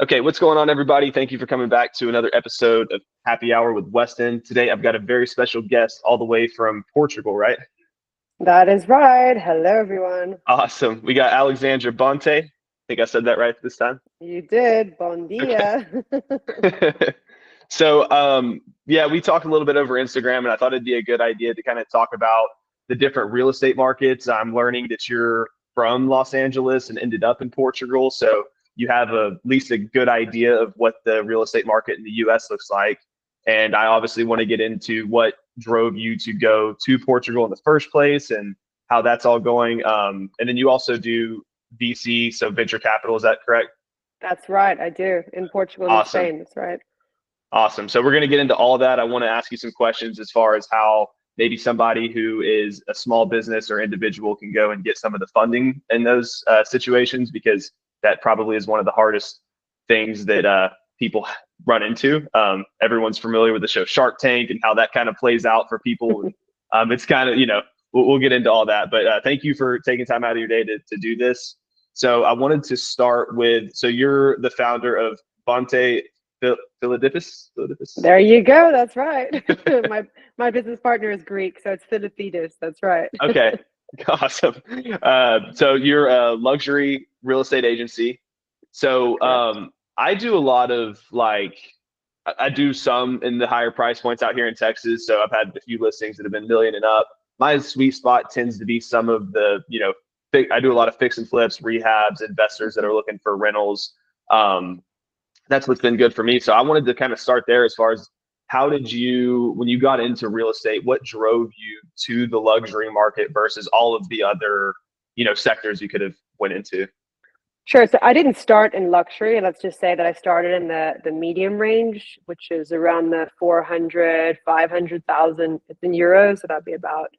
Okay, what's going on, everybody? Thank you for coming back to another episode of Happy Hour with Weston. Today, I've got a very special guest all the way from Portugal, right? That is right. Hello, everyone. Awesome. We got Alexandra Bonte. I think I said that right this time. You did. Bon Okay. dia. So, we talked a little bit over Instagram, and I thought it'd be a good idea to kind of talk about the different real estate markets. I'm learning that you're from Los Angeles and ended up in Portugal, so you have at least a good idea of what the real estate market in the U.S. looks like. And I obviously want to get into what drove you to go to Portugal in the first place and how that's all going. And then you also do VC, so venture capital. Is that correct? That's right. I do. In Portugal and in Awesome. Spain. That's right. Awesome. So we're going to get into all of that. I want to ask you some questions as far as how maybe somebody who is a small business or individual can go and get some of the funding in those situations, because that probably is one of the hardest things that people run into. Everyone's familiar with the show Shark Tank and how that kind of plays out for people. It's kind of, we'll get into all that. But thank you for taking time out of your day to do this. So I wanted to start with, so you're the founder of Bonte Filipidis. There you go. That's right. My business partner is Greek, so it's Filipidis. That's right. Okay, awesome. So you're a luxury real estate agency. So Correct. I do a lot of I do some in the higher price points out here in Texas. So I've had a few listings that have been million and up. My sweet spot tends to be some of the, I do a lot of fix and flips, rehabs, investors that are looking for rentals. That's what's been good for me. So I wanted to kind of start there as far as how did you, when you got into real estate, what drove you to the luxury market versus all of the other, sectors you could have went into? Sure. So I didn't start in luxury. Let's just say that I started in the medium range, which is around the 400, 500,000. It's in euros. So that'd be about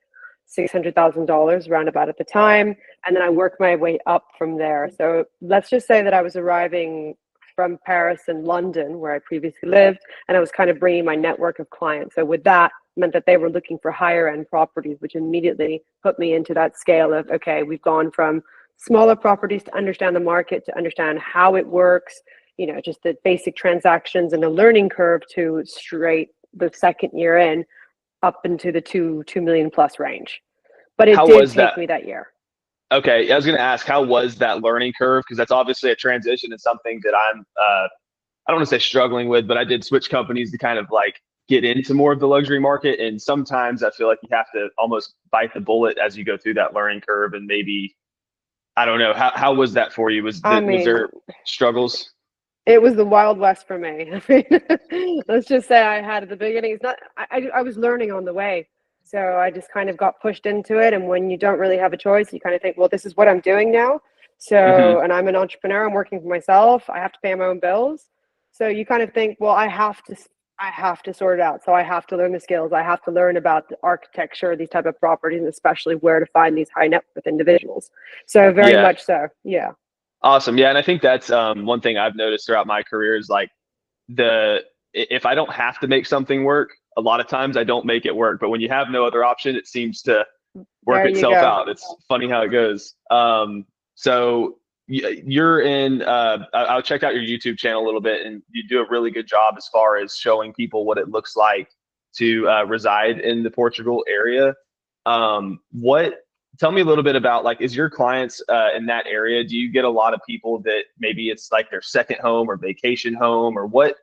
$600,000 round about at the time. And then I worked my way up from there. So let's just say that I was arriving from Paris and London, where I previously lived, and I was kind of bringing my network of clients. So with that, meant that they were looking for higher end properties, which immediately put me into that scale of, okay, we've gone from smaller properties to understand the market, to understand how it works, just the basic transactions and the learning curve, to straight the second year in up into the 2 million plus range. But it How did was take that? me that year. Okay, I was going to ask, how was that learning curve? Because that's obviously a transition and something that I don't want to say struggling with, but I did switch companies to kind of like get into more of the luxury market. And sometimes I feel like you have to almost bite the bullet as you go through that learning curve. And maybe, I don't know, how was that for you? I Was mean, there struggles? it was the Wild West for me. Let's just say I had at the beginning. It's not. I was learning on the way, so I just kind of got pushed into it. And when you don't really have a choice, you kind of think, well, this is what I'm doing now. Hmm. So, and I'm an entrepreneur. I'm working for myself. I have to pay my own bills. So you kind of think, well, I have to. I have to sort it out. So I have to learn the skills. I have to learn about the architecture, these type of properties, and especially where to find these high net worth individuals. So very Yeah. much so. Yeah. Awesome. Yeah. And I think that's one thing I've noticed throughout my career is like if I don't have to make something work, a lot of times I don't make it work. But when you have no other option, it seems to work There you itself go. out. It's funny how it goes. So you're in, I checked out your YouTube channel a little bit, and you do a really good job as far as showing people what it looks like to reside in the Portugal area. What Tell me a little bit about, like, is your clients in that area? Do you get a lot of people that maybe it's like their second home or vacation home, or what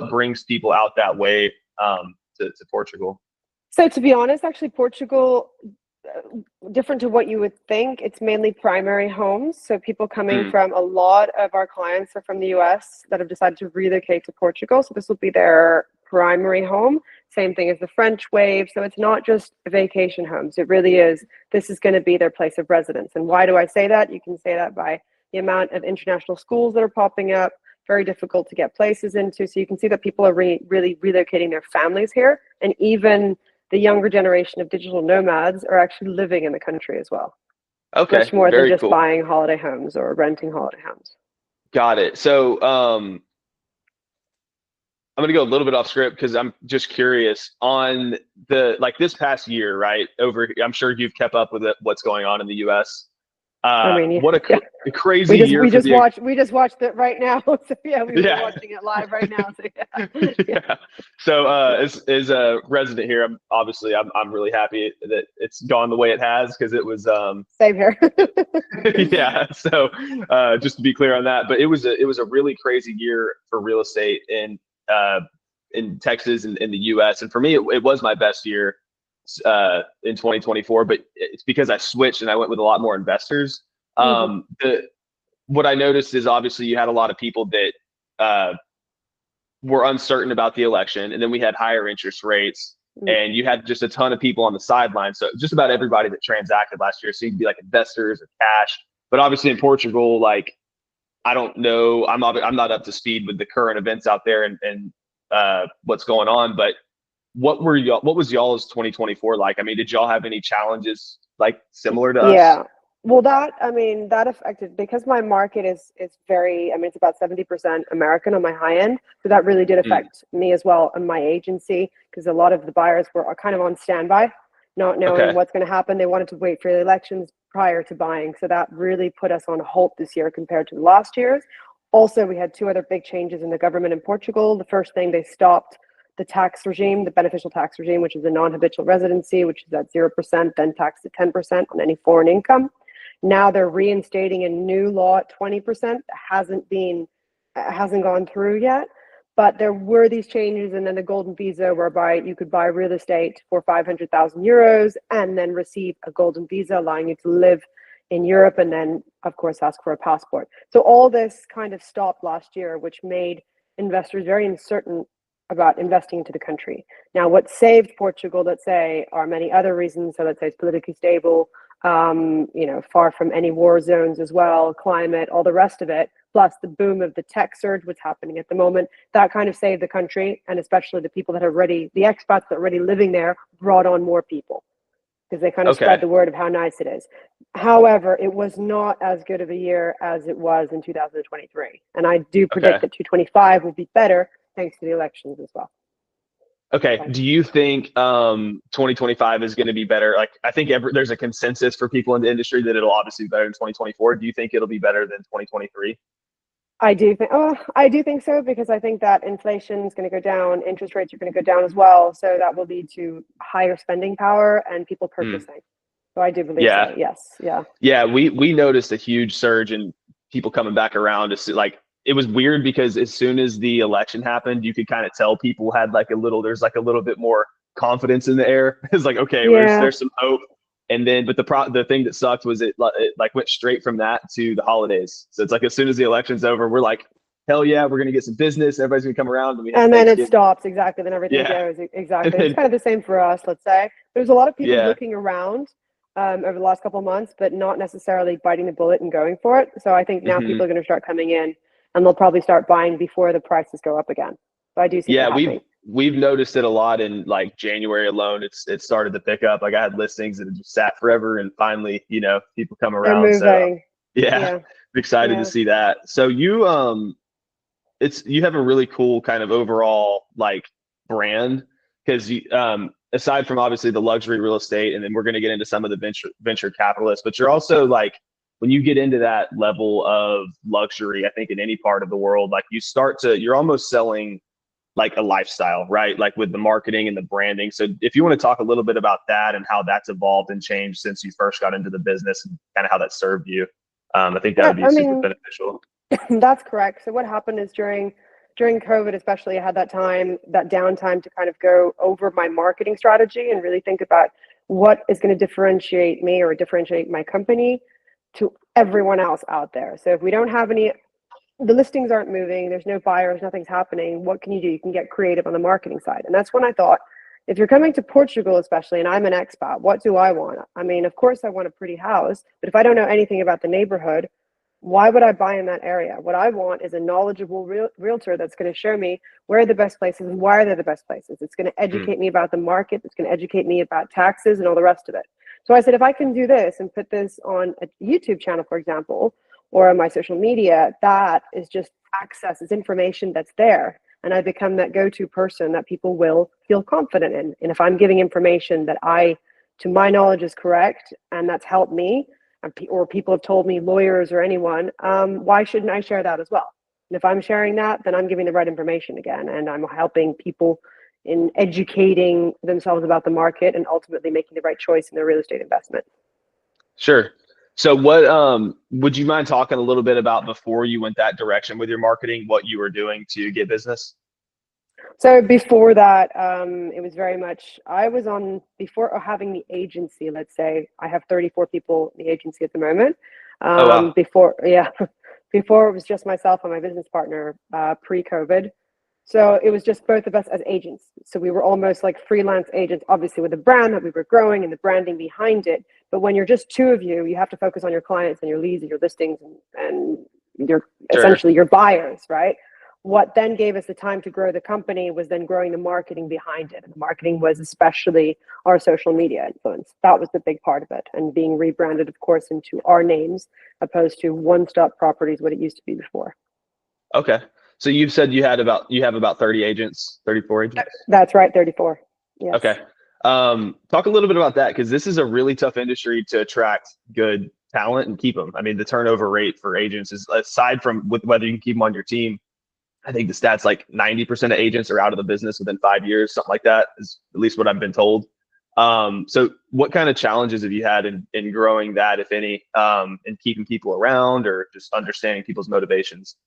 brings people out that way to Portugal? So to be honest, actually, Portugal, different to what you would think, it's mainly primary homes. So people coming Mm, from, a lot of our clients are from the US that have decided to relocate to Portugal. So this will be their primary home. Same thing as the French wave. So it's not just vacation homes. It really is, this is going to be their place of residence. And why do I say that? You can say that by the amount of international schools that are popping up, very difficult to get places into. So you can see that people are really relocating their families here. And even the younger generation of digital nomads are actually living in the country as well, okay, much more than very just cool. buying holiday homes or renting holiday homes. Got it. So I'm going to go a little bit off script because I'm just curious on this past year, right? I'm sure you've kept up with what's going on in the U.S. I mean, What yeah. a crazy year we for just the watched it right now. So yeah, we were yeah. watching it live right now. So yeah, yeah, Yeah. So yeah. as a resident here, I'm really happy that it's gone the way it has, because it was Same here. yeah. So just to be clear on that, but it was a really crazy year for real estate in Texas and in the US. And for me, it was my best year in 2024, but it's because I switched and I went with a lot more investors. Mhm. What I noticed is obviously you had a lot of people that uh, were uncertain about the election, and then we had higher interest rates, Mm. and you had just a ton of people on the sidelines. So just about everybody that transacted last year seemed to be like investors or cash. But obviously in Portugal, like I don't know, I'm not up to speed with the current events out there and what's going on. But what was y'all's 2024 like? I mean, did y'all have any challenges like similar to us? Yeah. Well, that, I mean, that affected because my market is very, I mean, it's about 70% American on my high end. So that really did Mm, affect me as well and my agency, because a lot of the buyers were kind of on standby, not knowing okay. what's going to happen. They wanted to wait for the elections prior to buying. So that really put us on halt this year compared to the last year's. Also, we had two other big changes in the government in Portugal. The first thing, they stopped the tax regime, the beneficial tax regime, which is a non-habitual residency, which is at 0%, then taxed at 10% on any foreign income. Now they're reinstating a new law at 20%. Hasn't gone through yet, but there were these changes, and then the golden visa, whereby you could buy real estate for 500,000 euros and then receive a golden visa, allowing you to live in Europe, and then of course ask for a passport. So all this kind of stopped last year, which made investors very uncertain about investing into the country. Now, what saved Portugal, let's say, are many other reasons. So let's say it's politically stable, far from any war zones as well, climate, all the rest of it, plus the boom of the tech surge, what's happening at the moment, that kind of saved the country. And especially the people that are already, the expats that are already living there, brought on more people because they kind of Okay. spread the word of how nice it is. However, it was not as good of a year as it was in 2023. And I do Okay. predict that 2025 will be better thanks to the elections as well. Okay. So, Do you think 2025 is going to be better? Like, I think there's a consensus for people in the industry that it'll obviously be better than 2024. Do you think it'll be better than 2023? I do think so, because I think that inflation is going to go down, interest rates are going to go down as well. So that will lead to higher spending power and people Hmm. purchasing. So I do believe Yeah. so. Yes. Yeah. Yeah. We noticed a huge surge in people coming back around to see, like, it was weird because as soon as the election happened, you could kind of tell people had there's like a little bit more confidence in the air. It's like, okay, Yeah. there's some hope. And then, but the thing that sucked was it like went straight from that to the holidays. So it's like as soon as the election's over, we're like, hell yeah, we're gonna get some business. Everybody's gonna come around, and we have And then it Thanksgiving. stops. Exactly. Then everything Yeah, goes. and Exactly. It's then kind of the same for us, let's say. There's a lot of people yeah, looking around over the last couple of months, but not necessarily biting the bullet and going for it. So I think now hmm people are going to start coming in, and they'll probably start buying before the prices go up again. So I do see that yeah. happening. We've noticed it a lot in like January alone. It started to pick up. Like I had listings that had just sat forever, and finally, people come They're around. So moving. yeah, Yeah. excited to Yeah. see that. So you have a really cool kind of overall like brand, because you aside from obviously the luxury real estate, and then we're going to get into some of the venture capitalists, but you're also like when you get into that level of luxury, I think in any part of the world, like you're almost selling like a lifestyle, right? Like with the marketing and the branding. So if you want to talk a little bit about that and how that's evolved and changed since you first got into the business and kind of how that served you, I think that Yeah. would be I super mean, beneficial. that's correct. So what happened is during COVID, especially, I had that downtime to kind of go over my marketing strategy and really think about what is going to differentiate me or differentiate my company to everyone else out there. So if we don't have any, the listings aren't moving, there's no buyers, nothing's happening, what can you do? You can get creative on the marketing side. And that's when I thought, if you're coming to Portugal, especially, and I'm an expat, what do I want? I mean, of course I want a pretty house, but if I don't know anything about the neighborhood, why would I buy in that area? What I want is a knowledgeable realtor that's going to show me where are the best places and why are they the best places. It's going to Mm, educate me about the market. It's going to educate me about taxes and all the rest of it. So I said, if I can do this and put this on a YouTube channel, for example, or on my social media, that is just access, is information that's there. And I become that go-to person that people will feel confident in. And if I'm giving information that to my knowledge is correct, and that's helped me, or people have told me, lawyers or anyone, why shouldn't I share that as well? And if I'm sharing that, then I'm giving the right information again, and I'm helping people in educating themselves about the market and ultimately making the right choice in their real estate investment. Sure. So what would you mind talking a little bit about before you went that direction with your marketing, what you were doing to get business? So before that, it was very much, I was on, before having the agency, let's say, I have 34 people in the agency at the moment. Oh wow. Before, yeah, before it was just myself and my business partner, pre-COVID. So it was just both of us as agents. So we were almost like freelance agents, obviously with the brand that we were growing and the branding behind it. But when you're just two of you, you have to focus on your clients and your leads and your listings and your Sure. essentially your buyers, right? What then gave us the time to grow the company was then growing the marketing behind it. And the marketing was especially our social media influence. That was the big part of it. And being rebranded, of course, into our names, opposed to One Stop Properties, what it used to be before. Okay. So you've said you have about 30 agents, 34 agents? That's right, 34. Yes. Okay. Talk a little bit about that, because this is a really tough industry to attract good talent and keep them. I mean, the turnover rate for agents is, aside from whether you can keep them on your team, I think the stats like 90% of agents are out of the business within 5 years, something like that is at least what I've been told. So what kind of challenges have you had in growing that, if any, and keeping people around or just understanding people's motivations?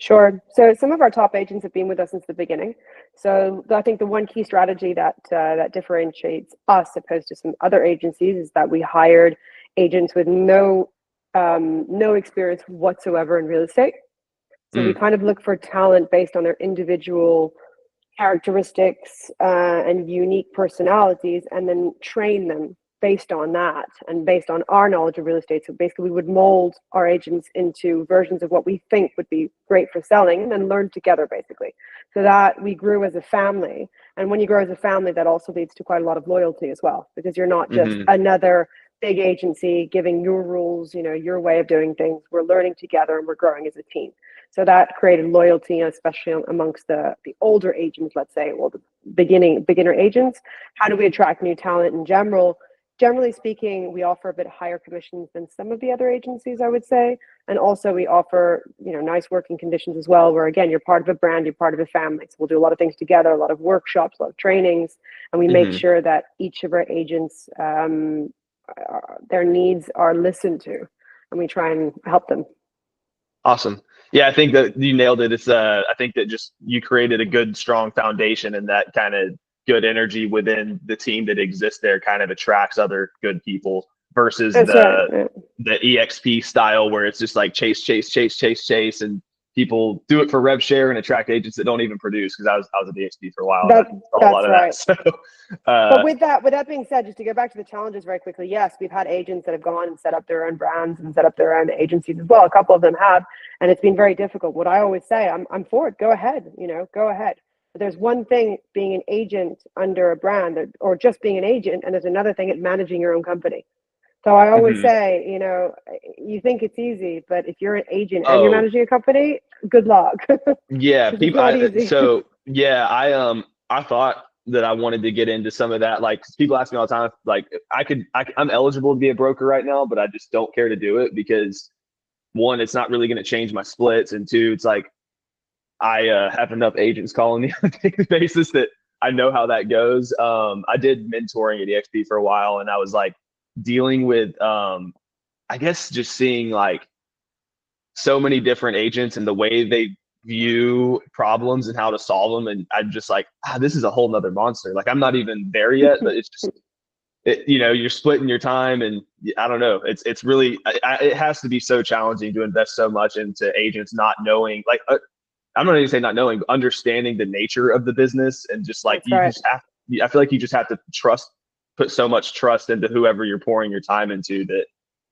Sure. So some of our top agents have been with us since the beginning. So I think the one key strategy that that differentiates us opposed to some other agencies is that we hired agents with no experience whatsoever in real estate. So we kind of look for talent based on their individual characteristics and unique personalities, and then train them based on that and based on our knowledge of real estate. So basically, we would mold our agents into versions of what we think would be great for selling, and then learn together, basically. So that we grew as a family. And when you grow as a family, that also leads to quite a lot of loyalty as well, because you're not just another big agency giving your rules, your way of doing things. We're learning together and we're growing as a team. So that created loyalty, especially amongst the older agents, let's say, or the beginner agents. How do we attract new talent in general? Generally speaking, we offer a bit higher commissions than some of the other agencies, I would say. And also we offer, nice working conditions as well, where again, you're part of a brand, you're part of a family. So we'll do a lot of things together, a lot of workshops, a lot of trainings, and we make sure that each of our agents, their needs are listened to, and we try and help them. Awesome. Yeah, I think that you nailed it. It's I think that just you created a good, strong foundation, and that kind of good energy within the team that exists there kind of attracts other good people versus That's right. the EXP style where it's just like chase, chase, chase, chase, chase, and people do it for rev share and attract agents that don't even produce. Because I was at EXP for a while. That's a lot of right. that. So, but with that being said, just to go back to the challenges very quickly, yes, we've had agents that have gone and set up their own brands and set up their own agencies as well. A couple of them have, and it's been very difficult. What I always say, I'm for it. Go ahead, go ahead. But there's one thing being an agent under a brand, or just being an agent, and there's another thing at managing your own company. So I always say, you think it's easy, but if you're an agent and you're managing a company, good luck. Yeah, people. I thought that I wanted to get into some of that. Like, people ask me all the time, like, I'm eligible to be a broker right now, but I just don't care to do it because, one, it's not really going to change my splits, and two, it's like I have enough agents calling me on a daily basis that I know how that goes. I did mentoring at EXP for a while, and I was like dealing with, I guess, just seeing like so many different agents and the way they view problems and how to solve them. And I'm just like, this is a whole nother monster. Like, I'm not even there yet, but it's just, you're splitting your time, and I don't know. It's really, it has to be so challenging to invest so much into agents not knowing, like, I'm not even saying not knowing, but understanding the nature of the business, and just like, I feel like you just have to put so much trust into whoever you're pouring your time into that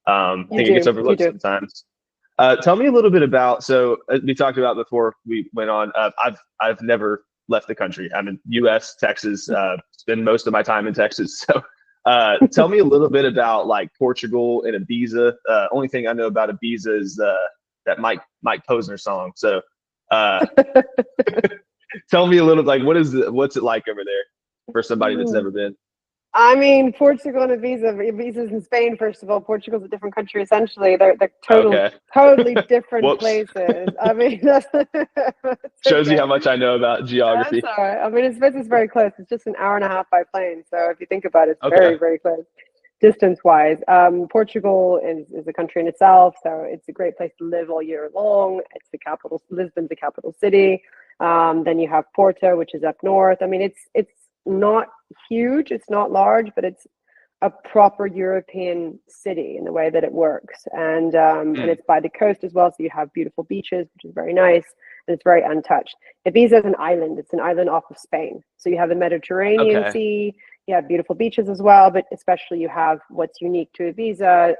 I think it gets overlooked sometimes. Tell me a little bit about, so we talked about before we went on, I've never left the country. I'm in US, Texas, spend most of my time in Texas. So tell me a little bit about like Portugal and Ibiza. Only thing I know about Ibiza is that Mike Posner song. So tell me a little, like, what's it like over there for somebody that's never been? I mean, Portugal and Ibiza. Ibiza's in Spain, first of all. Portugal's a different country, essentially. They're Okay. totally different Whoops. places. I mean, that's Shows you okay. how much I know about That's geography. all right. I mean, it's very close. It's just an hour and a half by plane. So if you think about it, it's Okay. very, very close distance-wise. Portugal is a country in itself, so it's a great place to live all year long. It's the capital. Lisbon's the capital city. Then you have Porto, which is up north. I mean, it's not huge. It's not large, but it's a proper European city in the way that it works, and Mm. it's by the coast as well. So you have beautiful beaches, which is very nice, and it's very untouched. Ibiza is an island. It's an island off of Spain. So you have the Mediterranean Okay. Sea. You have beautiful beaches as well, but especially you have what's unique to Ibiza,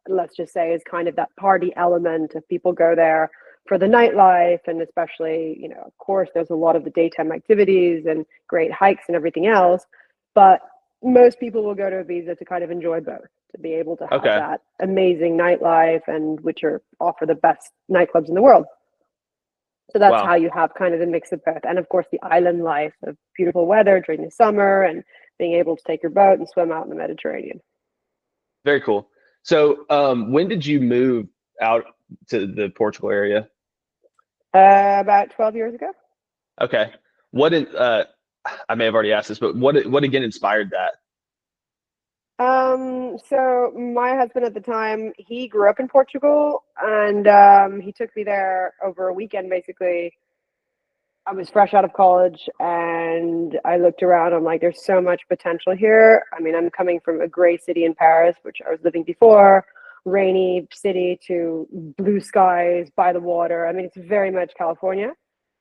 let's just say, is kind of that party element of people go there for the nightlife, and especially, of course, there's a lot of the daytime activities and great hikes and everything else, but most people will go to Ibiza to kind of enjoy both, to be able to have Okay. that amazing nightlife and which are offer the best nightclubs in the world. So that's how Wow. you have kind of the mix of both. And of course, the island life of beautiful weather during the summer and being able to take your boat and swim out in the Mediterranean. Very cool. So, when did you move out to the Portugal area? About 12 years ago. Okay. What did I may have already asked this, but what again inspired that? So my husband at the time, he grew up in Portugal, and he took me there over a weekend, basically. I was fresh out of college and I looked around. I'm like, there's so much potential here. I mean, I'm coming from a gray city in Paris, which I was living before, rainy city to blue skies by the water. I mean, it's very much California.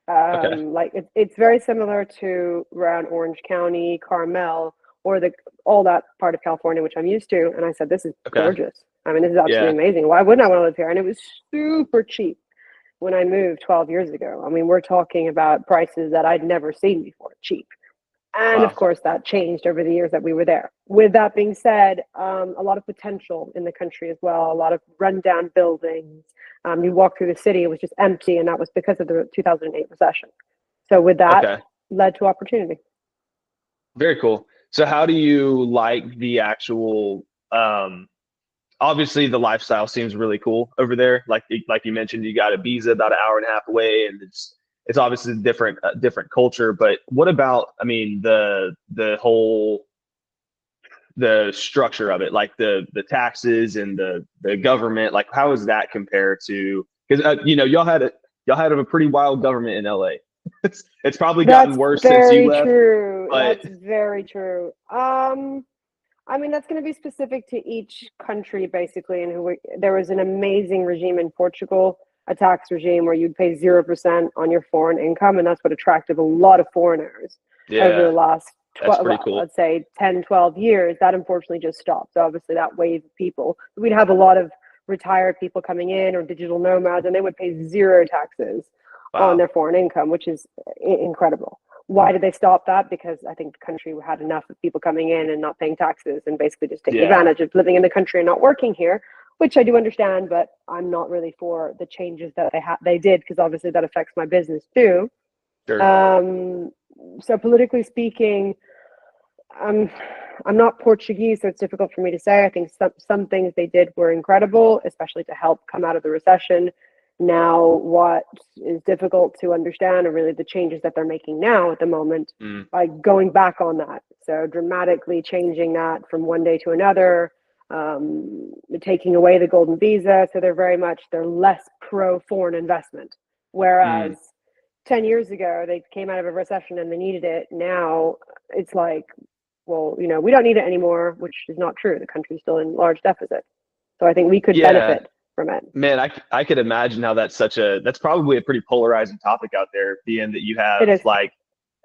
Okay. Like it's very similar to around Orange County, Carmel, or the all that part of California, which I'm used to. And I said, this is Okay. gorgeous. I mean, this is Yeah. absolutely amazing. Why wouldn't I want to live here? And it was super cheap when I moved 12 years ago. I mean, we're talking about prices that I'd never seen before, cheap. And of Wow. course, that changed over the years that we were there. With that being said, a lot of potential in the country as well, a lot of rundown buildings. You walk through the city, it was just empty, and that was because of the 2008 recession. So, with that, Okay. led to opportunity. Very cool. So how do you like the actual obviously the lifestyle seems really cool over there. Like you mentioned, you got Ibiza about an hour and a half away, and it's obviously a different culture. But what about, I mean, the whole the structure of it, like the taxes and the government, like how does that compare to, because y'all had a pretty wild government in LA. It's probably gotten That's worse since you very left, true. but That's very true. I mean, that's going to be specific to each country, basically. And there was an amazing regime in Portugal, a tax regime where you'd pay 0% on your foreign income. And that's what attracted a lot of foreigners over the yeah, last that's 12, pretty well, cool. let's say 10, 12 years. That unfortunately just stopped. So obviously that wave of people, we'd have a lot of retired people coming in or digital nomads, and they would pay zero taxes on Wow. their foreign income, which is incredible. Why did they stop that? Because I think the country had enough of people coming in and not paying taxes and basically just taking Yeah, advantage of living in the country and not working here, which I do understand, but I'm not really for the changes that they did, because obviously that affects my business too. sure. Um, so politically speaking, I'm I'm not Portuguese, so it's difficult for me to say. I think some things they did were incredible, especially to help come out of the recession. Now, what is difficult to understand are really the changes that they're making now at the moment Mm, by going back on that. So dramatically changing that from one day to another, taking away the golden visa. So they're less pro foreign investment. Whereas mm. 10 years ago, they came out of a recession and they needed it. Now it's like, well, we don't need it anymore, which is not true. The country's still in large deficit. So I think we could Yeah, benefit from it. man, I could imagine how that's probably a pretty polarizing topic out there, being that you It have is. like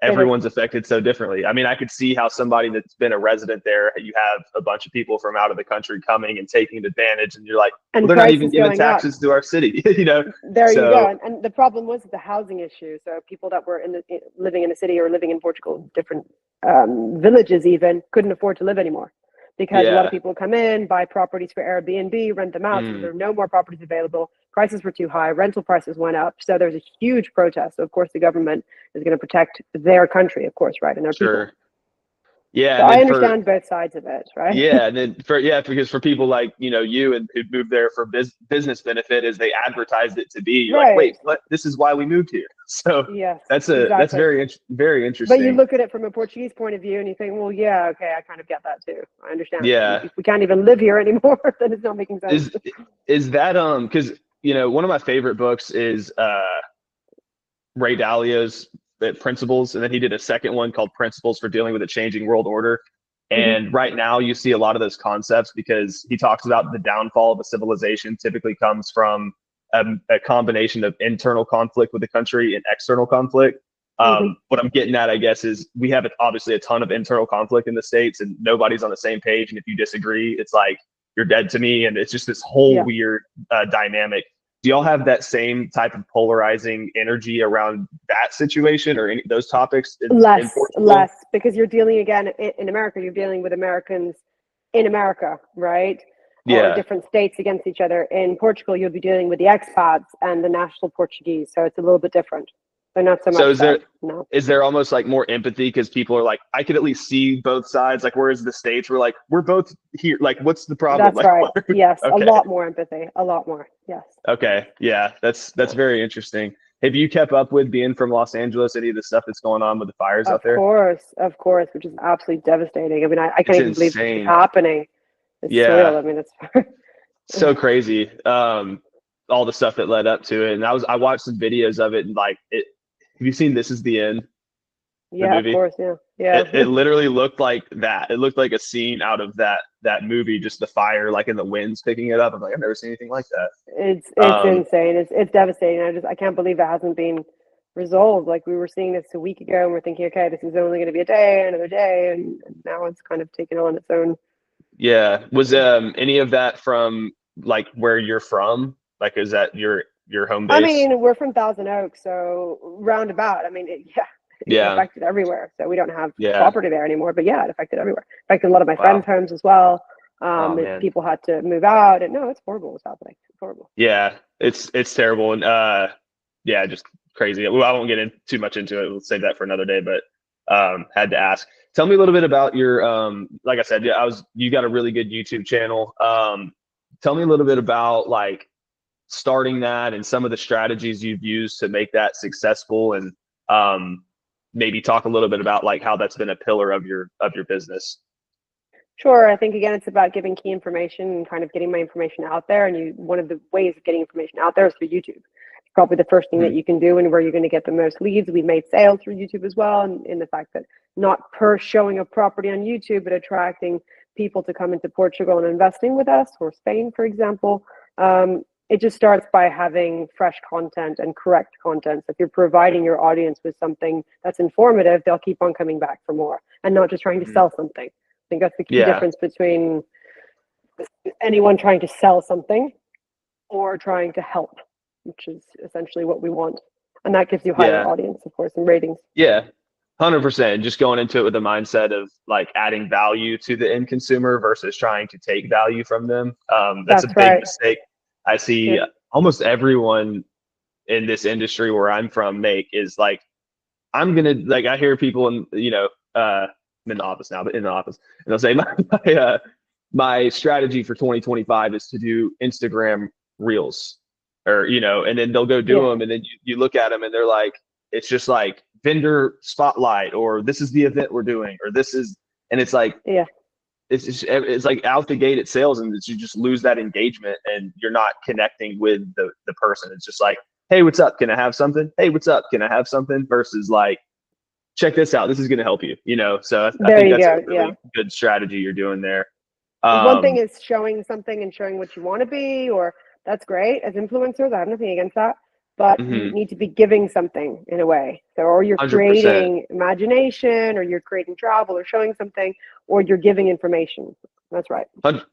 It is. everyone's affected so differently. I mean, I could see how somebody that's been a resident there, you have a bunch of people from out of the country coming and taking advantage, and you're like, well, And they're not even prices giving going up. taxes to our city, you know? There you go. So And the problem was the housing issue. So people that were living in the city or living in Portugal, different villages even, couldn't afford to live anymore, because a lot of yeah, people come in, buy properties for Airbnb, rent them out. So there mm, are no more properties available. Prices were too high. Rental prices went up. So there's a huge protest. So of course the government is going to protect their country, of course, right, and their people. sure. Yeah, So and I then for understand both sides of it, right? yeah, and then for yeah, because for people like you and who moved there for business benefit, is they advertised it to be. You're like, Right. wait, what? This is why we moved here. So Yes, that's exactly. very But you interesting. look at it from a Portuguese point of view and you think, well, yeah, okay, I kind of get that too. I understand. Yeah, If we can't even live here anymore, then it's not making sense. is that because one of my favorite books is Ray Dalio's Principles, and then he did a second one called Principles for Dealing with a Changing World Order. Hmm. And right now, you see a lot of those concepts because he talks about the downfall of a civilization typically comes from a combination of internal conflict with the country and external conflict. Hmm. What I'm getting at, I guess, is we have obviously a ton of internal conflict in the States, and nobody's on the same page. And if you disagree, it's like you're dead to me, and it's just this whole Yeah. weird dynamic. Do y'all have that same type of polarizing energy around that situation or any those topics in Portugal? Less, because you're dealing again in America, you're dealing with Americans in America, right? Or Yeah. different states against each other. In Portugal, you'll be dealing with the expats and the national Portuguese. So it's a little bit different. But not so So much that, no. is there almost like more empathy because people are like, I could at least see both sides. Like, whereas the States, we're like, we're both here. Like, what's the problem? That's Like, right. Yes. A okay, lot more empathy. A lot more. Yes. okay, yeah, that's Yeah. very interesting. Have you kept up with being from Los Angeles, any of the stuff that's going on with the fires out there? Of course, which is absolutely devastating. I mean, I can't It's even believe this is insane. happening. It's surreal. Yeah, I mean, it's so crazy. All the stuff that led up to it, and I watched some videos of it, and like it. Have you seen This Is the End, the yeah, of movie? course, yeah, yeah. It literally looked like that. It looked like a scene out of that movie, just the fire, like in the winds picking it up. I'm like, I've never seen anything like that. It's insane. It's devastating. I can't believe it hasn't been resolved. Like we were seeing this a week ago, and we're thinking, okay, this is only going to be a day, another day, and now it's kind of taken on its own. Yeah. Was any of that from like where you're from? Like, is that your home I base? mean, we're from Thousand Oaks, so roundabout. I mean, yeah, it Yeah. affected everywhere. So we don't have Yeah. property there anymore, but yeah, it affected everywhere. It affected a lot of my friends' Wow. homes as well. Oh man. People had to move out, and no, it's horrible what's happening. It's horrible. Yeah. It's terrible and yeah, just crazy. Well, I won't get in too much into it. We'll save that for another day, but had to ask. Tell me a little bit about your like I said, yeah, you got a really good YouTube channel. Tell me a little bit about like starting that and some of the strategies you've used to make that successful and maybe talk a little bit about like how that's been a pillar of your business. Sure. I think again, it's about giving key information and kind of getting my information out there. And one of the ways of getting information out there is through YouTube. It's probably the first thing that Mhm. you can do and where you're going to get the most leads. We've made sales through YouTube as well. And in the fact that not per showing of property on YouTube, but attracting people to come into Portugal and investing with us, or Spain, for example. It just starts by having fresh content and correct content. So if you're providing your audience with something that's informative, they'll keep on coming back for more and not just trying to Mhm. sell something. I think that's the key Yeah. difference between anyone trying to sell something or trying to help, which is essentially what we want. And that gives you higher Yeah. audience, of course, and ratings. Yeah. 100%. Just going into it with the mindset of like adding value to the end consumer versus trying to take value from them. That's a That's big right. mistake. I see Yeah. almost everyone in this industry where I'm from make is like, I'm gonna like I hear people in I'm in the office now, but in the office, and they'll say my strategy for 2025 is to do Instagram reels, or and then they'll go do Yeah. them, and then you look at them and they're like, it's just like vendor spotlight, or this is the event we're doing, or this is, and it's like Yeah. it's like out the gate at sales, and you just lose that engagement, and you're not connecting with the person. It's just like, hey, what's up? Can I have something? Hey, what's up? Can I have something? Versus like, check this out. This is going to help you, So I There think you that's a go. Yeah. really good strategy you're doing there. One thing Um, is showing something and showing what you want to be, or that's great as influencers. I have nothing against that, but you mhm, need to be giving something in a way. So, or you're 100%. creating imagination, or you're creating travel, or showing something, or you're giving information. That's right.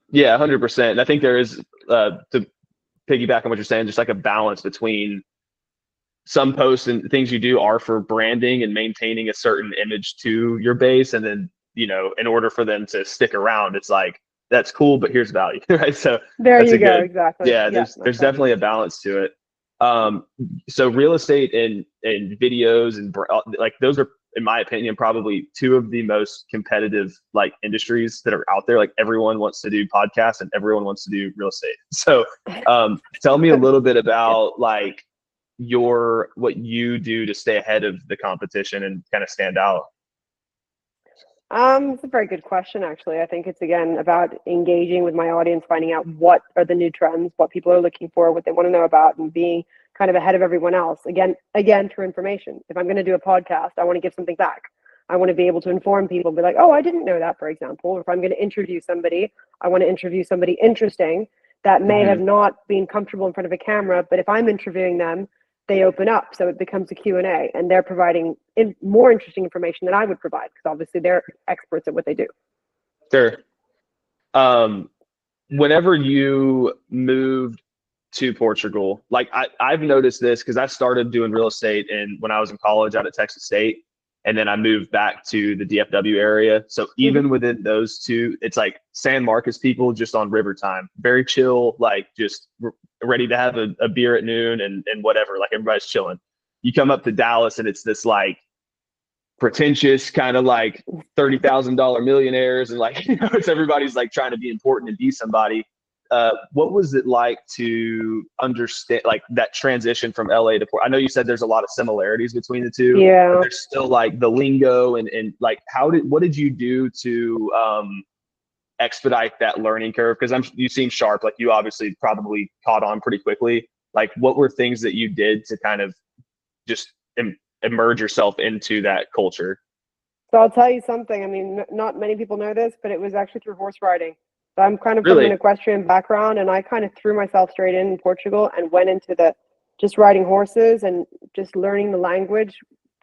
Yeah, 100%. And I think there is, to piggyback on what you're saying, just like a balance between some posts and things you do are for branding and maintaining a certain image to your base. And then, in order for them to stick around, it's like, that's cool, but here's value, right? So There that's you a go. good, Exactly. yeah, Yeah, there's that's right. definitely a balance to it. So real estate and videos and like those are in my opinion, probably two of the most competitive like industries that are out there. Like everyone wants to do podcasts and everyone wants to do real estate. So tell me a little bit about like what you do to stay ahead of the competition and kind of stand out. It's a very good question, actually. I think it's, again, about engaging with my audience, finding out what are the new trends, what people are looking for, what they want to know about, and being kind of ahead of everyone else. Again, through information. If I'm going to do a podcast, I want to give something back. I want to be able to inform people, be like, oh, I didn't know that, for example. Or if I'm going to interview somebody, I want to interview somebody interesting that may have not been comfortable in front of a camera, but if I'm interviewing them, they open up, so it becomes a Q&A, and they're providing more interesting information than I would provide, because obviously they're experts at what they do. Sure. Whenever you moved to Portugal, like I've noticed this because I started doing real estate when I was in college out at Texas State, and then I moved back to the DFW area. So even within those two, it's like San Marcos people just on river time, very chill, like just ready to have a beer at noon and whatever, like everybody's chilling. You come up to Dallas and it's this like pretentious kind of like $30,000 millionaires, and like, it's everybody's like trying to be important and be somebody. What was it like to understand like that transition from LA to Port? I know you said there's a lot of similarities between the two. Yeah. But there's still like the lingo and like what did you do to expedite that learning curve? Because you seem sharp, like you obviously probably caught on pretty quickly. Like what were things that you did to kind of just immerse yourself into that culture? So I'll tell you something. I mean, not many people know this, but it was actually through horse riding. So I'm kind of from an equestrian background, and I kind of threw myself straight in Portugal and went into just riding horses and just learning the language,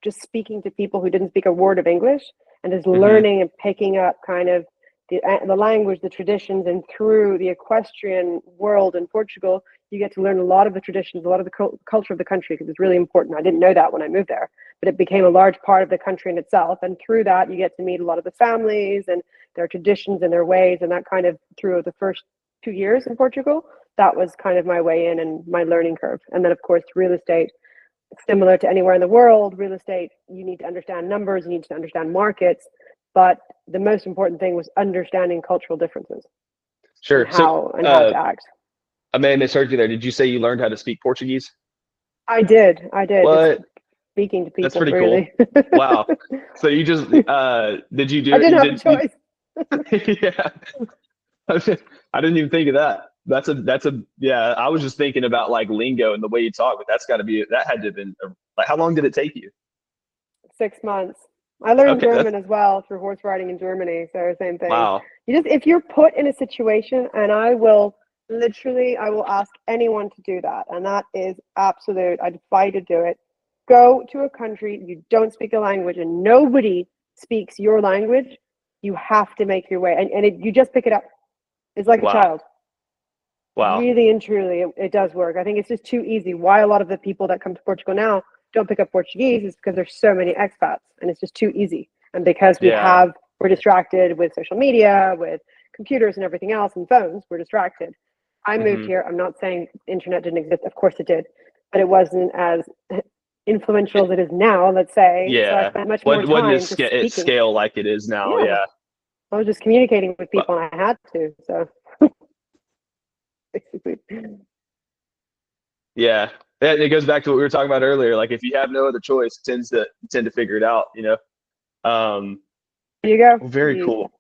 just speaking to people who didn't speak a word of English, and just learning and picking up kind of the language, the traditions. And through the equestrian world in Portugal, you get to learn a lot of the traditions, a lot of the culture of the country, because it's really important. I didn't know that when I moved there, but it became a large part of the country in itself. And through that, you get to meet a lot of the families and their traditions and their ways. And that kind of, through the first 2 years in Portugal, that was kind of my way in and my learning curve. And then, of course, real estate, similar to anywhere in the world, real estate, you need to understand numbers, you need to understand markets. But the most important thing was understanding cultural differences. Sure. And how to act. I may have misheard you there. Did you say you learned how to speak Portuguese? I did. What? Speaking to people. That's pretty really cool. Wow. So you just did you do? I didn't have a choice. Yeah. I didn't even think of that. That's a yeah. I was just thinking about like lingo and the way you talk, but that had to have been like, how long did it take you? 6 months. I learned German as well through horse riding in Germany. So same thing. Wow. If you're put in a situation, and I will ask anyone to do that, and that is absolute. I defy to do it. Go to a country you don't speak a language and nobody speaks your language. You have to make your way, and you just pick it up. It's like a child. Wow. Really and truly, it does work. I think it's just too easy. Why a lot of the people that come to Portugal now don't pick up Portuguese is because there's so many expats, and it's just too easy. And because we're distracted with social media, with computers and everything else, and phones, we're distracted. I moved here. I'm not saying internet didn't exist. Of course it did, but it wasn't as influential as it is now, let's say. Yeah. So I spent much more time just speaking. Scale like it is now. Yeah. I was just communicating with people, and I had to. So basically. Yeah. It goes back to what we were talking about earlier. Like if you have no other choice, tend to figure it out, you know? There you go. Very cool.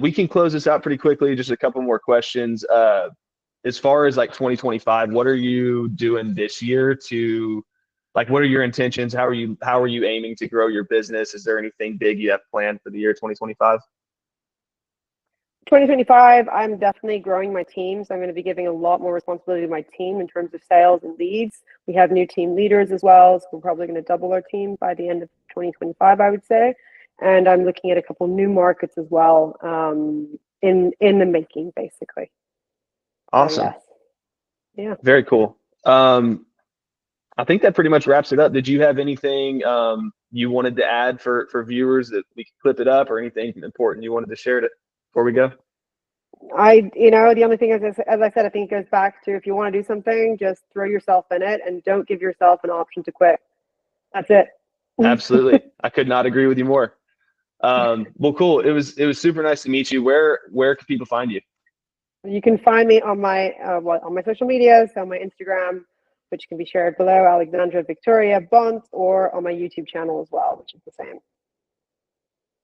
We can close this out pretty quickly. Just a couple more questions. As far as like 2025, what are you doing this year what are your intentions? How are you aiming to grow your business? Is there anything big you have planned for the year 2025? 2025, I'm definitely growing my team. So I'm going to be giving a lot more responsibility to my team in terms of sales and leads. We have new team leaders as well. So we're probably going to double our team by the end of 2025, I would say. And I'm looking at a couple new markets as well, in the making, basically. Awesome. Yes. Yeah. Very cool. I think that pretty much wraps it up. Did you have anything you wanted to add for viewers that we could clip it up, or anything important you wanted to share before we go? The only thing is, as I said, I think it goes back to, if you want to do something, just throw yourself in it and don't give yourself an option to quit. That's it. Absolutely. I could not agree with you more. Well, cool. It was super nice to meet you. Where can people find you? You can find me on my on my social media, so my Instagram, which can be shared below, Alexandra Victoria Bonte, or on my YouTube channel as well, which is the same.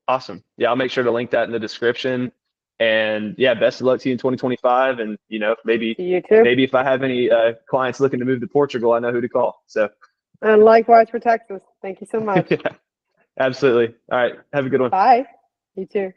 Awesome. Yeah, I'll make sure to link that in the description. And yeah, best of luck to you in 2025. And maybe To you too. maybe if I have any clients looking to move to Portugal, I know who to call. So And likewise for Texas. Thank you so much. yeah, absolutely. All right. Have a good one. Bye. You too.